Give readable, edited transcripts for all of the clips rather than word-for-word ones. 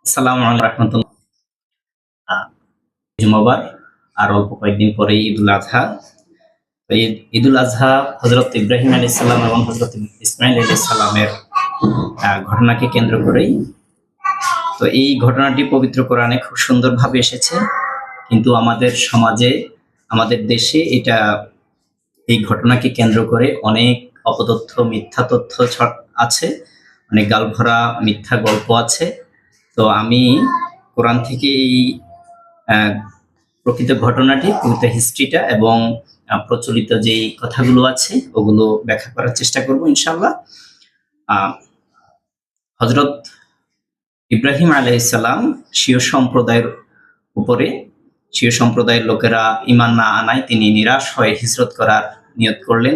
আসসালামু আলাইকুম রাহমাতুল্লাহ। জুমাবার আর অল্প কয়েকদিন পরেই ঈদুল আজহা। তো ঈদুল আজহা হযরত ইব্রাহিম আলাইহিস সালাম এবং হযরত ইসমাঈল আলাইহিস সালামের ঘটনাকে কেন্দ্র করেই। তো এই ঘটনাটি পবিত্র কোরআনে খুব সুন্দরভাবে এসেছে। কিন্তু আমাদের সমাজে, আমাদের দেশে এই ঘটনাকে কেন্দ্র করে অনেক অপতথ্য, মিথ্যা তথ্য আছে। অনেক গালভরা মিথ্যা গল্প আছে। তো আমি কোরআন থেকে এই অ্যা প্রকৃত ঘটনাটি, প্রকৃত হিস্ট্রিটা এবং প্রচলিত যেই কথাগুলো আছে ওগুলো ব্যাখ্যা করার চেষ্টা করব ইনশাআল্লাহ। আ হযরত ইব্রাহিম আলাইহিস সালাম স্বীয় সম্প্রদায়ের উপরে, স্বীয় সম্প্রদায়ের লোকেরা ঈমান না আনায় তিনি নিরাশ হয়ে হিজরত করার নিয়ত করলেন।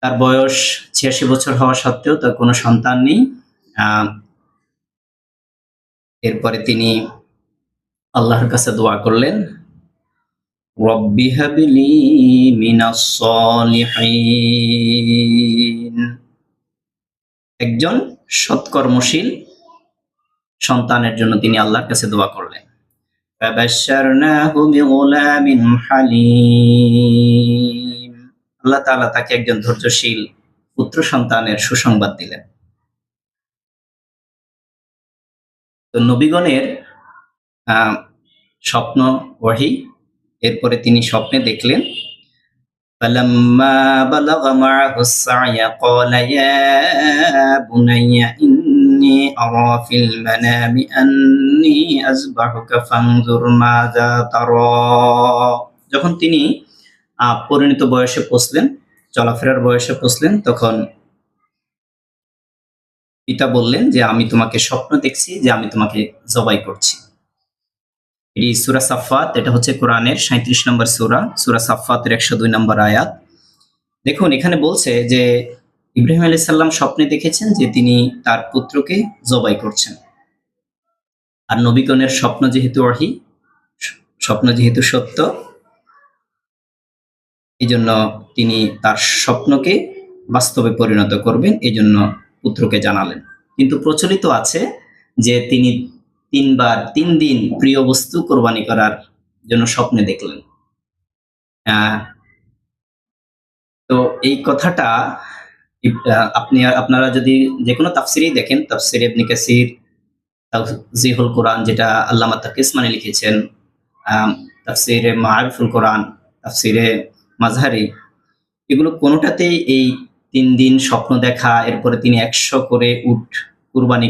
তার বয়স ৮৬ বছর হওয়া সত্ত্বেও তার কোনো সন্তান নেই। আ এরপরে তিনি আল্লাহর কাছে দোয়া করলেন, রব্বি হাবলি মিনাস সলিহিন। একজন সৎকর্মশীল সন্তানের জন্য তিনি আল্লাহর কাছে দোয়া করলেন। ফাবাশশারনাহু বিগুলামিন হালিম। আল্লাহ তাআলা তাকে একজন ধৈর্যশীল পুত্র সন্তানের সুসংবাদ দিলেন। তো নবীগণের আ স্বপ্ন ওহী, এরপরে তিনি স্বপ্নে দেখলেন, فلما بلغ معه السعي قال يا بني إني أرى في المنام أني أذبحك فانظر ماذا ترى। যখন তিনি পরিণত বয়সে পৌঁছলেন, চলাফেরার বয়সে পৌঁছলেন, তখন পিতা বললেন যে আমি তোমাকে স্বপ্ন দেখছি যে আমি তোমাকে জবাই করছি। এটি সূরা সাফফাত, এটা হচ্ছে কোরআনের ৩৭ নম্বর সূরা, সূরা সাফফাতের ১০২ নম্বর আয়াত। দেখুন এখানে বলছে যে ইব্রাহিম আলাইহিস সালাম স্বপ্নে দেখেছেন যে তিনি তার পুত্রকে জবাই করছেন। আর নবীগণের স্বপ্ন যেহেতু ওহী, স্বপ্ন যেহেতু সত্য, এজন্য তিনি তার স্বপ্নকে বাস্তবে পরিণত করবেন, এজন্য পুত্রকে জানালেন। কিন্তু প্রচলিত আছে যে তিনি ৩ দিন প্রিয় বস্তু কোরবানি করার জন্য স্বপ্নে দেখলেন। তো এই কথাটা আপনারা যদি যেকোনো তাফসিরেই দেখেন, তাফসিরে ইবনে কাসির, তাওজিহুল কোরআন যেটা আল্লামা তাকি উসমানী লিখেছেন, তাফসিরে মাআরিফুল কোরআন, তাফসিরে মাযহারি, এগুলো কোনোটাতেই এই ৩ দিন স্বপ্ন দেখা, এরপরে তিনি ১০০ করে উট কুরবানি